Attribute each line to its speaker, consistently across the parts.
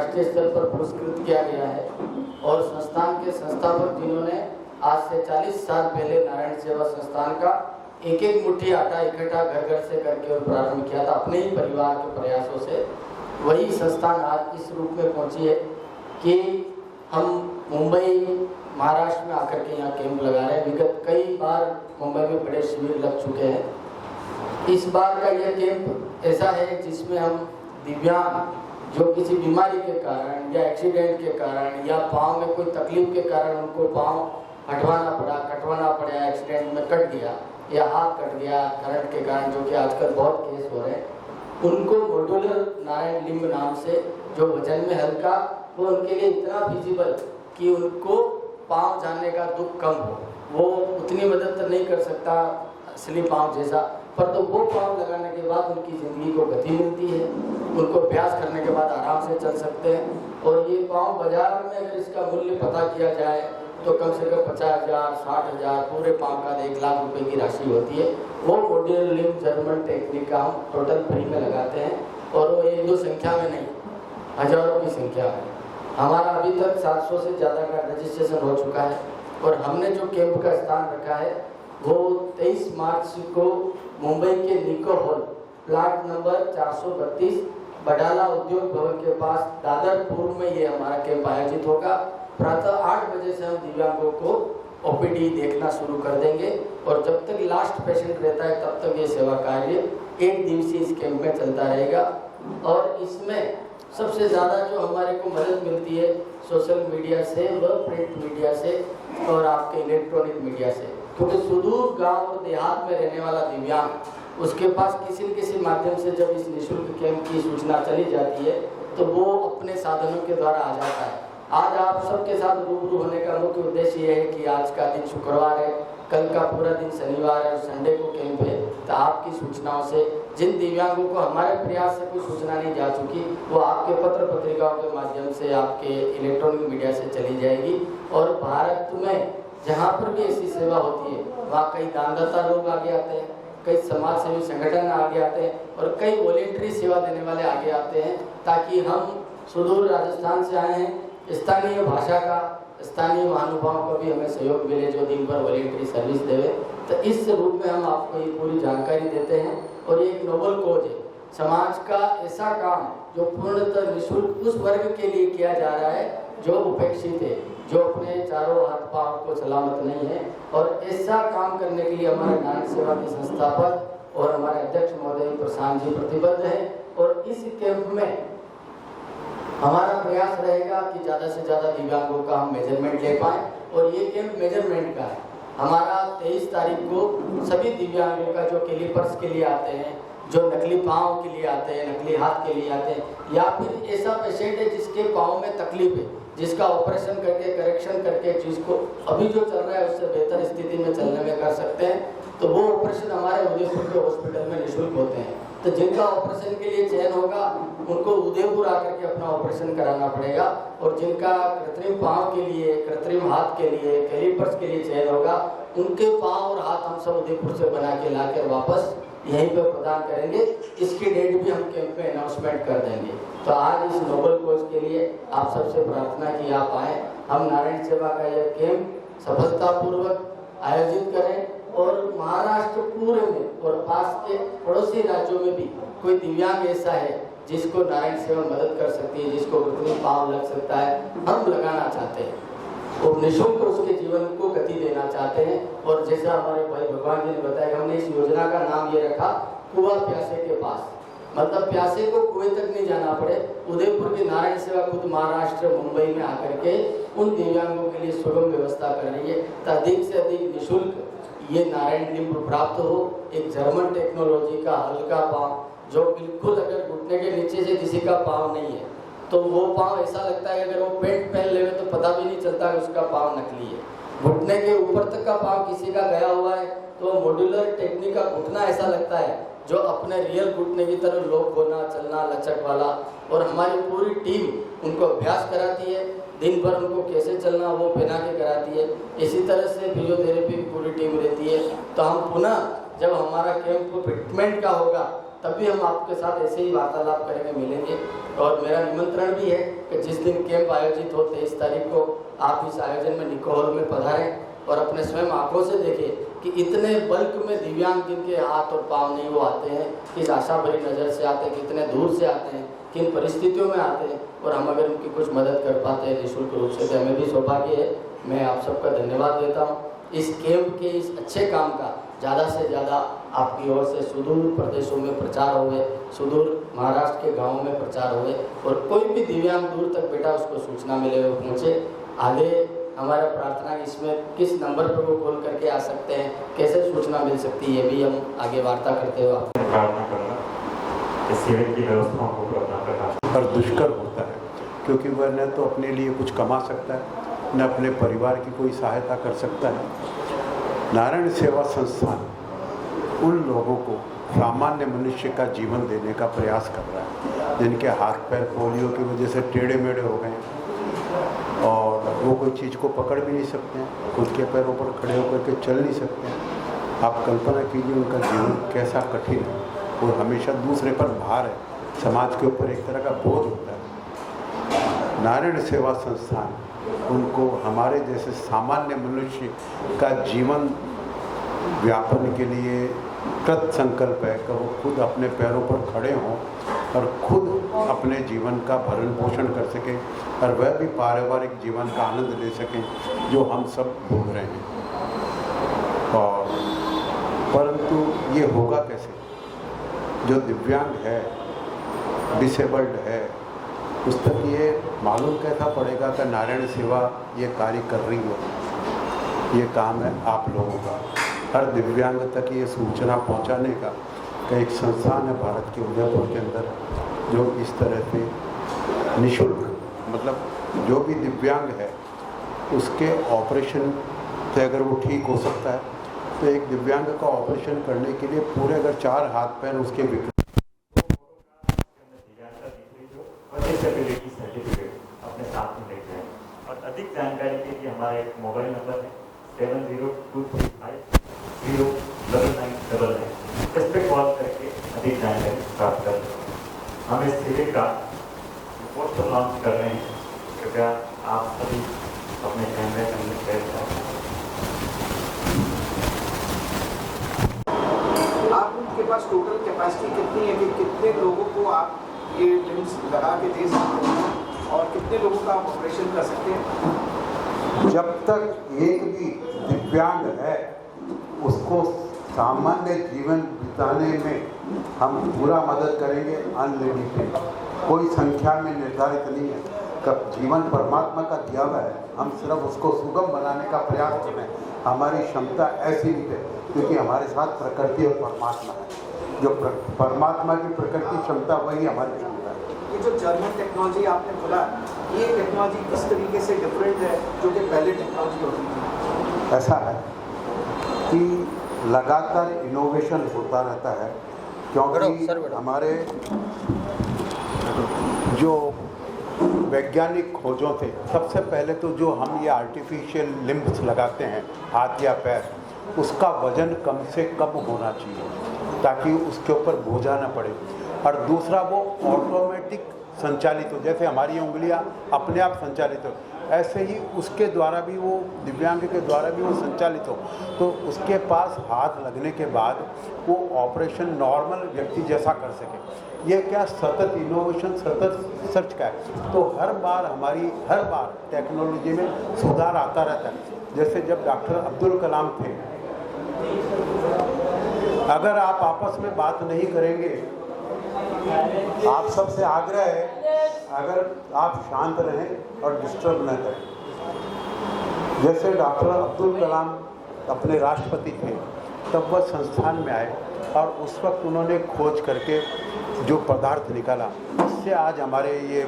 Speaker 1: राष्ट्रीय स्तर पर पुरस्कृत किया गया है और संस्थान के संस्थापक जिन्होंने आज से 40 साल पहले नारायण सेवा संस्थान का एक एक मुट्ठी आटा इकट्ठा घर घर से करके और प्रारंभ किया था अपने ही परिवार के प्रयासों से, वही संस्थान आज इस रूप में पहुंची है कि हम मुंबई महाराष्ट्र में आकर के यहाँ कैंप लगा रहे हैं। विगत कई बार मुंबई में बड़े शिविर लग चुके हैं। इस बार का यह कैंप ऐसा है जिसमें हम दिव्यांग जो किसी बीमारी के कारण या एक्सीडेंट के कारण या पाँव में कोई तकलीफ के कारण उनको पाँव हटवाना पड़ा, कटवाना पड़ा, एक्सीडेंट में कट गया या हाथ कट गया करंट के कारण, जो कि आजकल बहुत केस हो रहे हैं, उनको मॉड्यूलर नारायण लिम्ब नाम से जो वजन में हल्का, वो उनके लिए इतना फिजिबल कि उनको पाँव जानने का दुख कम हो। वो उतनी मदद तो नहीं कर सकता असली पाँव जैसा, पर तो वो पाँव लगाने के बाद उनकी ज़िंदगी को गति मिलती है, उनको अभ्यास करने के बाद आराम से चल सकते हैं। और ये पाँव बाजार में अगर इसका मूल्य पता किया जाए तो कम से कम 50,000, 60,000, पूरे पाँव का 1 लाख रुपए की राशि होती है। वो मॉड्यूलर लिम्ब जर्मन टेक्निक का हम टोटल फ्री में लगाते हैं और वो 1-2 संख्या में नहीं, हजारों की संख्या में। हमारा अभी तक 700 से ज़्यादा का रजिस्ट्रेशन हो चुका है और हमने जो कैंप का स्थान रखा है वो 23 मार्च को मुंबई के निको हॉल, प्लाट नंबर 432, बडाला उद्योग भवन के पास दादर पूर्व में ये हमारा कैंप आयोजित होगा। प्रातः 8 बजे से हम दिव्यांगों को ओपीडी देखना शुरू कर देंगे और जब तक लास्ट पेशेंट रहता है तब तक ये सेवा कार्य 1 दिवसीय इस कैंप में चलता रहेगा। और इसमें सबसे ज़्यादा जो हमारे को मदद मिलती है सोशल मीडिया से व प्रिंट मीडिया से और आपके इलेक्ट्रॉनिक मीडिया से, क्योंकि सुदूर गांव और देहात में रहने वाला दिव्यांग, उसके पास किसी न किसी माध्यम से जब इस निःशुल्क कैंप की सूचना चली जाती है तो वो अपने साधनों के द्वारा आ जाता है। आज आप सबके साथ रूबरू होने का मुख्य उद्देश्य ये है कि आज का दिन शुक्रवार है, कल का पूरा दिन शनिवार है और संडे को कैंप है, तो आपकी सूचनाओं से जिन दिव्यांगों को हमारे प्रयास से कोई सूचना नहीं जा चुकी वो आपके पत्र पत्रिकाओं के माध्यम से, आपके इलेक्ट्रॉनिक मीडिया से चली जाएगी। और भारत में जहाँ पर भी ऐसी सेवा होती है वहाँ कई दानदाता लोग आगे आते हैं, कई समाज सेवी संगठन आगे आते हैं और कई वॉलेंट्री सेवा देने वाले आगे आते हैं, ताकि हम सुदूर राजस्थान से आए हैं, स्थानीय भाषा का, स्थानीय महानुभावों को भी हमें सहयोग मिले जो दिन भर वॉलेंट्री सर्विस देवे। तो इस रूप में हम आपको ये पूरी जानकारी देते हैं। और ये एक नोबल कॉज है, समाज का ऐसा काम जो पूर्णतः निःशुल्क उस वर्ग के लिए किया जा रहा है जो उपेक्षित है, जो अपने चारों हाथ पांव को सलामत नहीं है। और ऐसा काम करने के लिए हमारे नारायण सेवा के संस्थापक और हमारे अध्यक्ष महोदय प्रशांत जी प्रतिबद्ध है। और इस कैंप में हमारा प्रयास रहेगा कि ज़्यादा से ज़्यादा दिव्यांगों का हम मेजरमेंट ले पाएँ और ये कैंप मेजरमेंट का है। हमारा 23 तारीख को सभी दिव्यांगों का जो कैलिपर्स के लिए आते हैं, जो नकली पाँव के लिए आते हैं, नकली हाथ के लिए आते हैं, या फिर ऐसा पेशेंट है जिसके पाँव में तकलीफ है, जिसका ऑपरेशन करके करेक्शन करके जिसको अभी जो चल रहा है उससे बेहतर स्थिति में चलने में कर सकते हैं, तो वो ऑपरेशन हमारे उदयपुर के हॉस्पिटल में निःशुल्क होते हैं। तो जिनका ऑपरेशन के लिए चयन होगा उनको उदयपुर आकर के अपना ऑपरेशन कराना पड़ेगा और जिनका कृत्रिम पाँव के लिए, कृत्रिम हाथ के लिए, कैलिपर्स के लिए चयन होगा उनके पाँव और हाथ हम सब उदयपुर से बना के लाकर वापस यहीं पर प्रदान करेंगे। इसकी डेट भी हम कैंप में अनाउंसमेंट कर देंगे। तो आज इस नोबल कॉज के लिए आप सबसे प्रार्थना की आप आए, हम नारायण सेवा का यह कैंप सफलतापूर्वक आयोजित करें और महाराष्ट्र पूरे में और पास के पड़ोसी राज्यों में भी कोई दिव्यांग ऐसा है जिसको नारायण सेवा मदद कर सकती है, जिसको कृत्रिम पाँव लग सकता है, हम लगाना चाहते हैं और निःशुल्क उसके जीवन को गति देना चाहते हैं। और जैसा हमारे भाई भगवान जी ने बताया, हमने इस योजना का नाम ये रखा कुआं प्यासे के पास, मतलब प्यासे को कुएं तक नहीं जाना पड़े। उदयपुर की नारायण सेवा खुद महाराष्ट्र मुंबई में आकर के उन दिव्यांगों के लिए सुगम व्यवस्था कर रही है, तो अधिक से अधिक निःशुल्क ये नारायण लिम्ब प्राप्त हो। एक जर्मन टेक्नोलॉजी का हल्का पाँव जो बिल्कुल अगर घुटने के नीचे से किसी का पाँव नहीं है तो वो पाँव ऐसा लगता है अगर वो पेंट पहन ले तो पता भी नहीं चलता कि उसका पाँव नकली है। घुटने के ऊपर तक का पाँव किसी का गया हुआ है तो मॉड्यूलर टेक्निक का घुटना ऐसा लगता है जो अपने रियल घुटने की तरह लोक होना, चलना, लचक वाला। और हमारी पूरी टीम उनको अभ्यास कराती है, दिन भर उनको कैसे चलना वो पहना के कराती है। इसी तरह से फिजियोथेरेपी की पूरी टीम रहती है। तो हम पुनः जब हमारा कैंप फिटमेंट का होगा तब भी हम आपके साथ ऐसे ही वार्तालाप करेंगे, मिलेंगे। और मेरा निमंत्रण भी है कि जिस दिन कैंप आयोजित हो 23 तारीख को आप इस आयोजन में निको हॉल में पधारें और अपने स्वयं आंखों से देखें कि इतने बल्क में दिव्यांग जिनके हाथ और पाँव नहीं वो आते हैं, किस आशा भरी नज़र से आते हैं, कितने दूर से आते हैं, किन परिस्थितियों में आते हैं, और हम अगर उनकी कुछ मदद कर पाते हैं निःशुल्क रूप से तो हमें भी सौभाग्य है। मैं आप सबका धन्यवाद देता हूँ। इस कैंप के इस अच्छे काम का ज़्यादा से ज़्यादा आपकी ओर से सुदूर प्रदेशों में प्रचार होवे, सुदूर महाराष्ट्र के गाँवों में प्रचार होवे, और कोई भी दिव्यांग दूर तक बेटा उसको सूचना मिले वो पहुँचे। आगे हमारा प्रार्थना इसमें किस नंबर पर वो कॉल करके आ सकते हैं, कैसे सूचना मिल सकती है, ये भी हम आगे वार्ता करते हुए
Speaker 2: प्रार्थना करना कि शिविर की व्यवस्थाओं को अपना प्रकाश
Speaker 3: पर दुष्कर होता है, क्योंकि वह न तो अपने लिए कुछ कमा सकता है, न अपने परिवार की कोई सहायता कर सकता है। नारायण सेवा संस्थान उन लोगों को सामान्य मनुष्य का जीवन देने का प्रयास कर रहा है जिनके हाथ पैर पोलियो की वजह से टेढ़े मेढ़े हो गए और वो कोई चीज़ को पकड़ भी नहीं सकते हैं, खुद के पैरों पर खड़े होकर के चल नहीं सकते हैं। आप कल्पना कीजिए उनका जीवन कैसा कठिन है और हमेशा दूसरे पर भार है, समाज के ऊपर एक तरह का बोझ होता है। नारायण सेवा संस्थान उनको हमारे जैसे सामान्य मनुष्य का जीवन व्यापन के लिए कृत संकल्प है कि वो खुद अपने पैरों पर खड़े हों और खुद अपने जीवन का भरण पोषण कर सकें और वह भी पारिवारिक जीवन का आनंद ले सकें जो हम सब भोग रहे हैं। और परंतु ये होगा कैसे? जो दिव्यांग है, डिसेबल्ड है, उस तक ये मालूम कैसा पड़ेगा कि नारायण सेवा ये कार्य कर रही हो। ये काम है आप लोगों का, हर दिव्यांग तक ये सूचना पहुंचाने का कि एक संस्थान है भारत के उदयपुर के अंदर जो इस तरह से निःशुल्क, मतलब जो भी दिव्यांग है उसके ऑपरेशन से अगर वो ठीक हो सकता है तो एक दिव्यांग का ऑपरेशन करने के लिए पूरे अगर 4 हाथ पैर उसके
Speaker 2: डिसेबिलिटी सर्टिफिकेट अपने साथ में लेते हैं। और अधिक जानकारी के लिए हमारा एक मोबाइल नंबर है 7023509999। इस पर कॉल करके अधिक जानकारी प्राप्त कर सकते हैं। हम इस शिविर का पोस्टर लॉन्च कर रहे हैं, कृपया आप सभी अपने कैमरे के अंदर शेयर करें।
Speaker 4: आप उनके पास टोटल कैपेसिटी कितनी है कि कितने लोगों को आप ये लिम्स लगा के दे सकते हैं और कितने लोगों का आप ऑपरेशन कर सकते हैं?
Speaker 3: जब तक एक भी दिव्यांग है उसको सामान्य जीवन बिताने में हम पूरा मदद करेंगे। अनलिमिटेड, कोई संख्या में निर्धारित नहीं है। कब जीवन परमात्मा का दिया हुआ है, हम सिर्फ उसको सुगम बनाने का प्रयास कर रहे हैं। हमारी क्षमता ऐसी नहीं है क्योंकि हमारे साथ प्रकृति और परमात्मा है। जो परमात्मा की प्रकृति क्षमता वही हमारी क्षमता है।
Speaker 4: ये जो जर्मन टेक्नोलॉजी आपने बोला, ये टेक्नोलॉजी किस तरीके से डिफरेंट है जो कि पहले टेक्नोलॉजी होती थी?
Speaker 3: ऐसा है कि लगातार इनोवेशन होता रहता है क्योंकि हमारे जो वैज्ञानिक खोजों थे, सबसे पहले तो जो हम ये आर्टिफिशियल लिम्ब्स लगाते हैं हाथ या पैर, उसका वजन कम से कम होना चाहिए ताकि उसके ऊपर बोझा ना पड़े। और दूसरा वो ऑटोमेटिक संचालित हो, जैसे हमारी उंगलियां अपने आप संचालित हो, ऐसे ही उसके द्वारा भी वो दिव्यांग के द्वारा भी वो संचालित हो, तो उसके पास हाथ लगने के बाद वो ऑपरेशन नॉर्मल व्यक्ति जैसा कर सके। ये क्या सतत इनोवेशन, सतत सर्च का है। तो हर बार टेक्नोलॉजी में सुधार आता रहता है। जैसे जब डॉक्टर अब्दुल कलाम थे, अगर आप आपस में बात नहीं करेंगे, आप सबसे आग्रह है अगर आप शांत रहें और डिस्टर्ब न करें। जैसे डॉक्टर अब्दुल कलाम अपने राष्ट्रपति थे, तब वह संस्थान में आए और उस वक्त उन्होंने खोज करके जो पदार्थ निकाला, उससे आज हमारे ये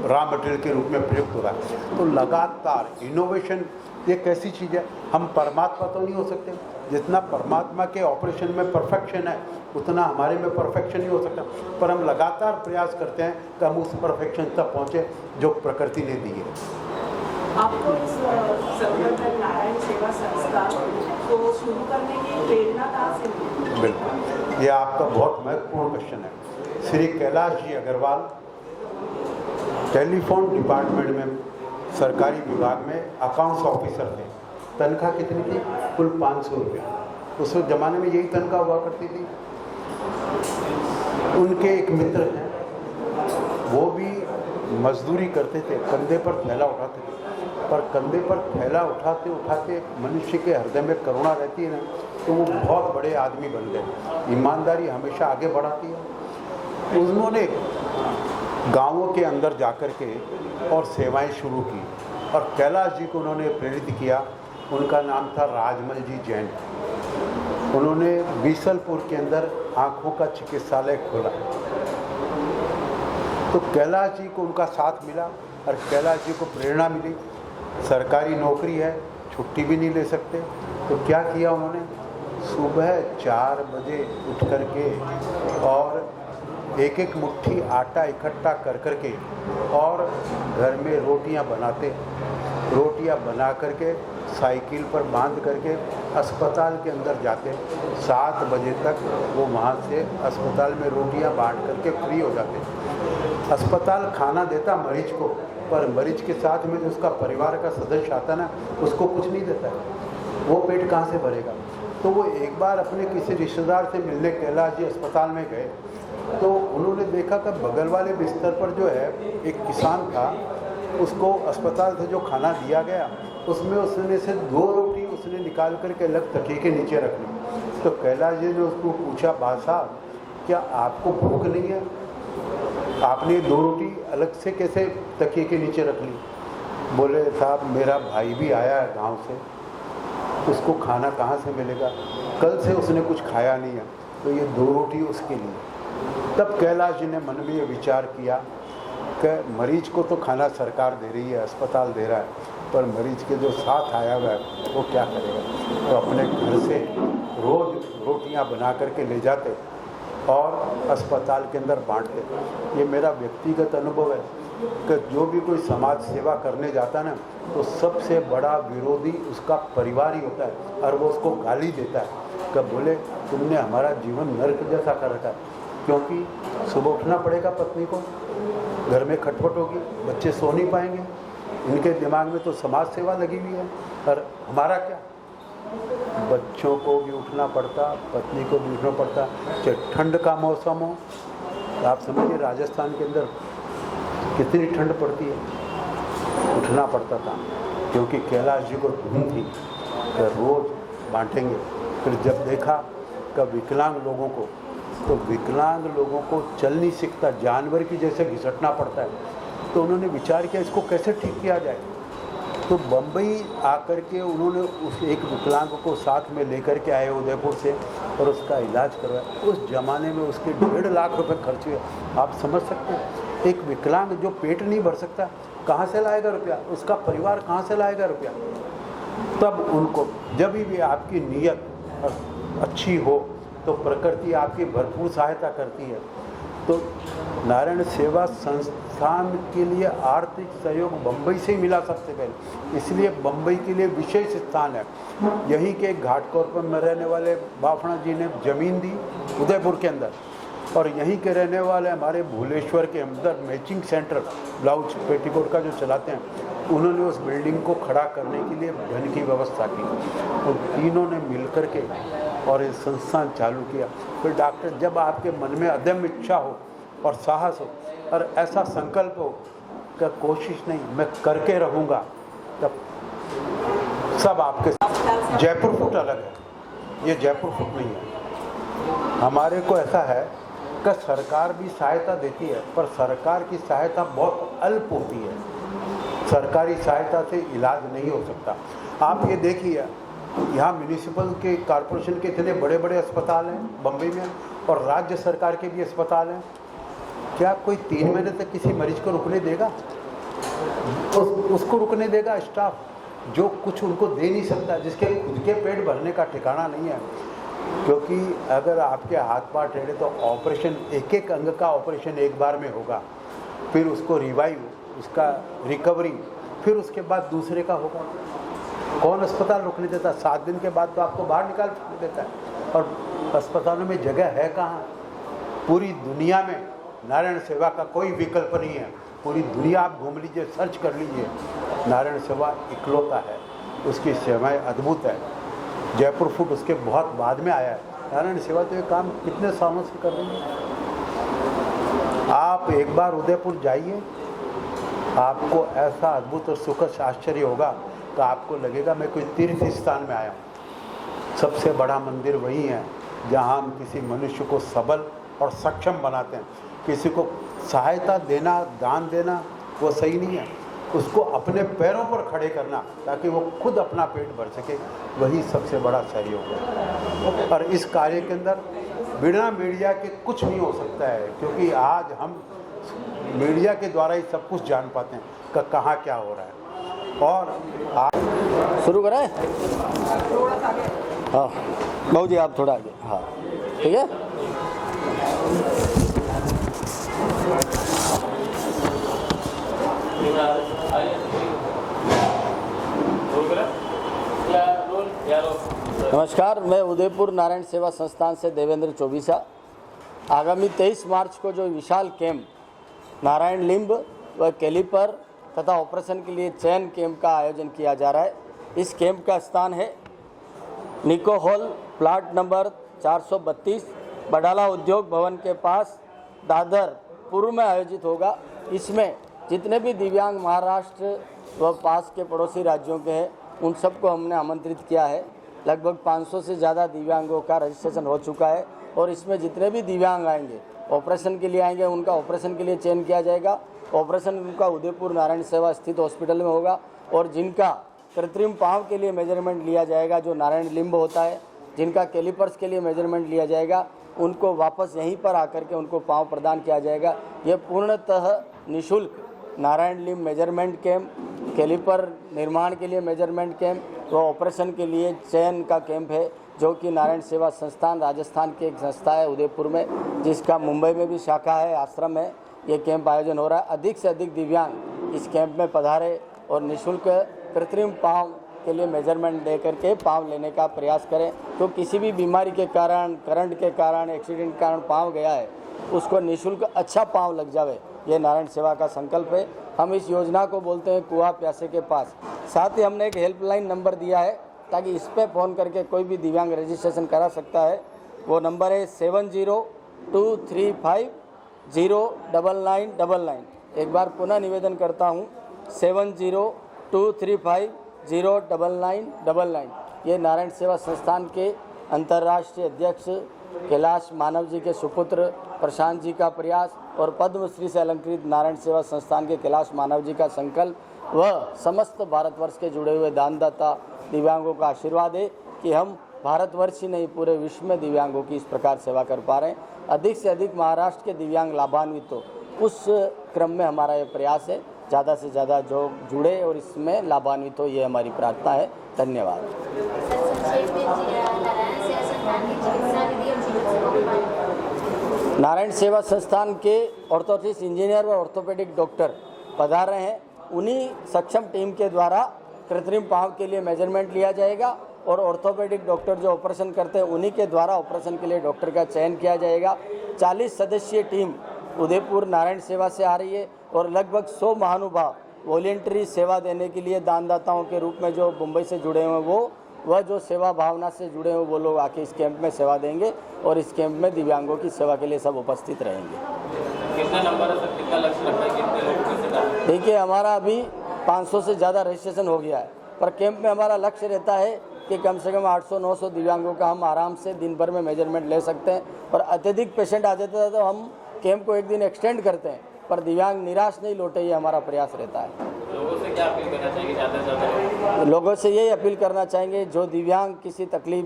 Speaker 3: रॉ मटेरियल के रूप में प्रयुक्त हो रहा है। तो लगातार इनोवेशन एक ऐसी चीज़ है, हम परमात्मा तो नहीं हो सकते, जितना परमात्मा के ऑपरेशन में परफेक्शन है उतना हमारे में परफेक्शन नहीं हो सकता, पर हम लगातार प्रयास करते हैं कि हम उस परफेक्शन तक पहुँचे जो प्रकृति ने दी है।
Speaker 5: आपको इस संदर्भ में नारायण सेवा संस्था को शुरू करने की प्रेरणा कहाँ से मिली?
Speaker 3: बिल्कुल, ये आपका बहुत महत्वपूर्ण क्वेश्चन है। श्री कैलाश जी अग्रवाल टेलीफोन डिपार्टमेंट में सरकारी विभाग में अकाउंट्स ऑफिसर थे। तनख्वाह कितनी थी? कुल 500 रुपया। उस ज़माने में यही तनख्वाह हुआ करती थी। उनके एक मित्र हैं, वो भी मजदूरी करते थे, कंधे पर थैला उठाते थे, पर कंधे पर थैला उठाते उठाते मनुष्य के हृदय में करुणा रहती है ना, तो वो बहुत बड़े आदमी बन गए। ईमानदारी हमेशा आगे बढ़ाती है। उन्होंने गांवों के अंदर जाकर के और सेवाएं शुरू की और कैलाश जी को उन्होंने प्रेरित किया। उनका नाम था राजमल जी जैन। उन्होंने बीसलपुर के अंदर आँखों का चिकित्सालय खोला। तो कैलाश जी को उनका साथ मिला और कैलाश जी को प्रेरणा मिली। सरकारी नौकरी है, छुट्टी भी नहीं ले सकते, तो क्या किया उन्होंने? सुबह 4 बजे उठ कर के और एक एक मुट्ठी आटा इकट्ठा कर करके और घर में रोटियां बनाते। रोटियां बना करके साइकिल पर बांध करके अस्पताल के अंदर जाते। 7 बजे तक वो वहाँ से अस्पताल में रोटियां बांट करके फ्री हो जाते। अस्पताल खाना देता मरीज को, पर मरीज के साथ में जो उसका परिवार का सदस्य आता ना, उसको कुछ नहीं देता है। वो पेट कहाँ से भरेगा? तो वो एक बार अपने किसी रिश्तेदार से मिलने कैलाश जी अस्पताल में गए, तो उन्होंने देखा कि बगल वाले बिस्तर पर जो है एक किसान था, उसको अस्पताल से जो खाना दिया गया उसमें उसने से 2 रोटी उसने निकाल करके अलग तकिए के नीचे रख ली। तो कैलाश जी ने उसको पूछा, भाई साहब क्या आपको भूख नहीं है? आपने 2 रोटी अलग से कैसे तकिए के नीचे रख ली? बोले साहब मेरा भाई भी आया है गांव से, उसको खाना कहाँ से मिलेगा? कल से उसने कुछ खाया नहीं है, तो ये 2 रोटी उसके लिए। तब कैलाश जी ने मन में ये विचार किया कि मरीज को तो खाना सरकार दे रही है, अस्पताल दे रहा है, पर मरीज के जो साथ आया हुआ है वो क्या करेगा? तो अपने घर से रोज़ रोटियां बना करके ले जाते और अस्पताल के अंदर बांटते। ये मेरा व्यक्तिगत अनुभव है कि जो भी कोई समाज सेवा करने जाता ना, तो सबसे बड़ा विरोधी उसका परिवार ही होता है और वो उसको गाली देता है कि बोले तुमने हमारा जीवन नर्क जैसा कर रखा है। क्योंकि सुबह उठना पड़ेगा पत्नी को, घर में खटपट होगी, बच्चे सो नहीं पाएंगे, इनके दिमाग में तो समाज सेवा लगी हुई है। और हमारा क्या? बच्चों को भी उठना पड़ता, पत्नी को भी उठना पड़ता, चाहे ठंड का मौसम हो। आप समझिए राजस्थान के अंदर कितनी ठंड पड़ती है, उठना पड़ता था। क्योंकि कैलाश जी को धुन थी कि रोज़ बांटेंगे। फिर जब देखा कि विकलांग लोगों को, तो विकलांग लोगों को चल नहीं सकता, जानवर की जैसे घिसटना पड़ता है, तो उन्होंने विचार किया इसको कैसे ठीक किया जाए। तो बम्बई आकर के उन्होंने उस एक विकलांग को साथ में लेकर के आए उदयपुर से और उसका इलाज करवाया। उस ज़माने में उसके 1.5 लाख रुपए खर्च हुए। आप समझ सकते हैं, एक विकलांग जो पेट नहीं भर सकता कहाँ से लाएगा रुपया? उसका परिवार कहाँ से लाएगा रुपया? तब उनको जब भी आपकी नीयत अच्छी हो तो प्रकृति आपकी भरपूर सहायता करती है। तो नारायण सेवा संस्थान के लिए आर्थिक सहयोग बम्बई से ही मिला सबसे पहले, इसलिए बम्बई के लिए विशेष स्थान है। यहीं के घाटकोपर में रहने वाले बाफना जी ने ज़मीन दी उदयपुर के अंदर, और यहीं के रहने वाले हमारे भूलेश्वर के अंदर मैचिंग सेंटर ब्लाउज पेटीकोट का जो चलाते हैं, उन्होंने उस बिल्डिंग को खड़ा करने के लिए धन की व्यवस्था की। तो तीनों ने मिलकर के और ये संस्थान चालू किया। फिर डॉक्टर, जब आपके मन में अदम्य इच्छा हो और साहस हो और ऐसा संकल्प हो कि कोशिश नहीं मैं करके रहूँगा, तब सब आपके साथ। जयपुर फुट अलग है, ये जयपुर फुट नहीं है। हमारे को ऐसा है कि सरकार भी सहायता देती है, पर सरकार की सहायता बहुत अल्प होती है। सरकारी सहायता से इलाज नहीं हो सकता। आप ये देखिए, यहाँ म्यूनिसिपल के कॉरपोरेशन के इतने बड़े बड़े अस्पताल हैं बम्बई में, और राज्य सरकार के भी अस्पताल हैं। क्या कोई 3 महीने तक किसी मरीज को रुकने देगा? उसको रुकने देगा स्टाफ जो कुछ उनको दे नहीं सकता, जिसके खुद के पेट भरने का ठिकाना नहीं है। क्योंकि अगर आपके हाथ पांव टेढ़े तो ऑपरेशन, एक एक अंग का ऑपरेशन एक बार में होगा, फिर उसको रिवाइव, उसका रिकवरी फिर उसके बाद दूसरे का होगा। कौन अस्पताल रुकने देता? 7 दिन के बाद तो आपको बाहर निकाल देता है। और अस्पतालों में जगह है कहाँ? पूरी दुनिया में नारायण सेवा का कोई विकल्प नहीं है। पूरी दुनिया आप घूम लीजिए, सर्च कर लीजिए, नारायण सेवा इकलौता है। उसकी सेवाएं अद्भुत है। जयपुर फूड उसके बहुत बाद में आया है। नारायण सेवा तो ये काम कितने सालों से कर रही है। आप एक बार उदयपुर जाइए, आपको ऐसा अद्भुत और सुखद आश्चर्य होगा तो आपको लगेगा मैं कोई तीर्थ स्थान में आया हूँ। सबसे बड़ा मंदिर वही है जहाँ हम किसी मनुष्य को सबल और सक्षम बनाते हैं। किसी को सहायता देना, दान देना वो सही नहीं है, उसको अपने पैरों पर खड़े करना ताकि वो खुद अपना पेट भर सके, वही सबसे बड़ा सहयोग है। और इस कार्य के अंदर बिना मीडिया के कुछ नहीं हो सकता है, क्योंकि आज हम मीडिया के द्वारा ही सब कुछ जान पाते हैं कि कहाँ क्या हो रहा है। और आज
Speaker 1: शुरू करें? हाँ बाबू जी आप थोड़ा आगे। हाँ ठीक है। नमस्कार, मैं उदयपुर नारायण सेवा संस्थान से देवेंद्र चौबीसा। आगामी 23 मार्च को जो विशाल कैंप नारायण लिम्ब व कैलिपर तथा ऑपरेशन के लिए चयन कैंप का आयोजन किया जा रहा है। इस कैंप का स्थान है निको हॉल, प्लाट नंबर 432, बडाला उद्योग भवन के पास, दादर पूर्व में आयोजित होगा। इसमें जितने भी दिव्यांग महाराष्ट्र व पास के पड़ोसी राज्यों के हैं उन सबको हमने आमंत्रित किया है। लगभग 500 से ज़्यादा दिव्यांगों का रजिस्ट्रेशन हो चुका है और इसमें जितने भी दिव्यांग आएंगे, ऑपरेशन के लिए आएंगे, उनका ऑपरेशन के लिए चयन किया जाएगा। ऑपरेशन उनका उदयपुर नारायण सेवा स्थित हॉस्पिटल में होगा और जिनका कृत्रिम पाँव के लिए मेजरमेंट लिया जाएगा, जो नारायण लिम्ब होता है, जिनका कैलिपर्स के लिए मेजरमेंट लिया जाएगा, उनको वापस यहीं पर आकर के उनको पाँव प्रदान किया जाएगा। ये पूर्णतः निःशुल्क Narayan limb measurement camp, calliper निर्माण के लिए मेजरमेंट कैंप व ऑपरेशन के लिए चयन का कैंप है, जो कि नारायण सेवा संस्थान राजस्थान की एक संस्था है उदयपुर में, जिसका मुंबई में भी शाखा है, आश्रम है। ये कैंप आयोजन हो रहा है। अधिक से अधिक दिव्यांग इस कैंप में पधारे और निःशुल्क कृत्रिम पाँव के लिए मेजरमेंट दे करके पाँव लेने का प्रयास करें। तो किसी भी बीमारी के कारण, करंट के कारण, एक्सीडेंट के कारण पाँव गया है, उसको निःशुल्क अच्छा पाँव लग जावे, ये नारायण सेवा का संकल्प है। हम इस योजना को बोलते हैं कुआं प्यासे के पास। साथ ही हमने एक हेल्पलाइन नंबर दिया है ताकि इस पर फ़ोन करके कोई भी दिव्यांग रजिस्ट्रेशन करा सकता है। वो नंबर है 7023509999। एक बार पुनः निवेदन करता हूँ, 7023509999। ये नारायण सेवा संस्थान के अंतर्राष्ट्रीय अध्यक्ष कैलाश मानव जी के सुपुत्र प्रशांत जी का प्रयास और पद्मश्री से अलंकृत नारायण सेवा संस्थान के कैलाश मानव जी का संकल्प व समस्त भारतवर्ष के जुड़े हुए दानदाता दिव्यांगों का आशीर्वाद है कि हम भारतवर्ष ही नहीं पूरे विश्व में दिव्यांगों की इस प्रकार सेवा कर पा रहे हैं। अधिक से अधिक महाराष्ट्र के दिव्यांग लाभान्वित हो, उस क्रम में हमारा ये प्रयास है। ज़्यादा से ज़्यादा जो जुड़े और इसमें लाभान्वित हो, ये हमारी प्रार्थना है। धन्यवाद। नारायण सेवा संस्थान के ऑर्थोटिस्ट इंजीनियर व ऑर्थोपेडिक डॉक्टर पधार रहे हैं। उन्हीं सक्षम टीम के द्वारा कृत्रिम पाँव के लिए मेजरमेंट लिया जाएगा और ऑर्थोपेडिक डॉक्टर जो ऑपरेशन करते हैं उन्हीं के द्वारा ऑपरेशन के लिए डॉक्टर का चयन किया जाएगा। 40 सदस्यीय टीम उदयपुर नारायण सेवा से आ रही है और लगभग 100 महानुभाव वॉलेंटरी सेवा देने के लिए दानदाताओं के रूप में जो मुंबई से जुड़े हुए हैं वह जो सेवा भावना से जुड़े हुए वो लोग आके इस कैंप में सेवा देंगे और इस कैंप में दिव्यांगों की सेवा के लिए सब उपस्थित रहेंगे।
Speaker 6: कितना नंबर है सर, कितना लक्ष्य रखा है, कितने लोग कैसे डालें?
Speaker 1: देखिए, हमारा अभी 500 से ज़्यादा रजिस्ट्रेशन हो गया है, पर कैंप में हमारा लक्ष्य रहता है कि कम से कम 800-900 दिव्यांगों का हम आराम से दिन भर में मेजरमेंट ले सकते हैं। और अत्यधिक पेशेंट आ जाते हैं तो हम कैंप को एक दिन एक्सटेंड करते हैं, पर दिव्यांग निराश नहीं लौटे, ये हमारा प्रयास रहता है।
Speaker 6: लोगों से क्या अपील करना चाहिए ज़्यादा से ज़्यादा?
Speaker 1: लोगों से यही अपील करना चाहेंगे, जो दिव्यांग किसी तकलीफ,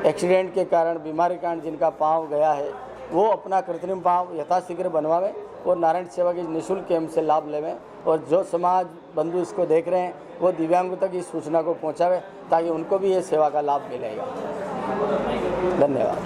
Speaker 1: एक्सीडेंट के कारण, बीमारी के कारण जिनका पाँव गया है, वो अपना कृत्रिम पाँव यथाशीघ्र बनवावें और नारायण सेवा के निःशुल्क कैंप से लाभ लेवें। और जो समाज बंधु इसको देख रहे हैं वो दिव्यांगों तक इस सूचना को पहुँचावे ताकि उनको भी ये सेवा का लाभ मिलेगा। धन्यवाद।